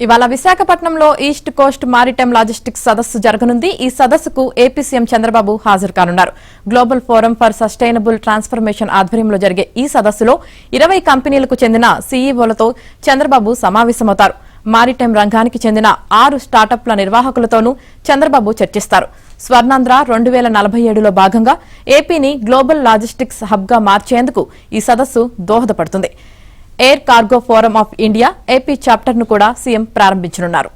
ఇవాళ విశాఖపట్నంలో east Coast maritime logistics సదస్సు జరగనుంది. ఈ సదస్సుకు ఏపీ సీఎం చంద్రబాబు హాజరు కానున్నారు. Global forum for sustainable transformation ఆధ్వర్యంలో జరిగే ఈ సదస్సులో 20 కంపెనీలకు చెందిన సీఈఓలతో చంద్రబాబు సమావేశమవుతారు. మారిటైమ్ రంగానికి చెందిన 6 స్టార్టప్ల నిర్వాహకులతోనూ చంద్రబాబు చర్చిస్తారు. స్వర్ణాంధ్ర 2047లో భాగంగా ఏపీని గ్లోబల్ లాజిస్టిక్స్ హబ్గా మార్చేందుకు ఈ సదస్సు దోహదపడుతుంది. Air cargo forum of India AP చాప్టర్ను కూడా సీఎం ప్రారంభించనున్నారు.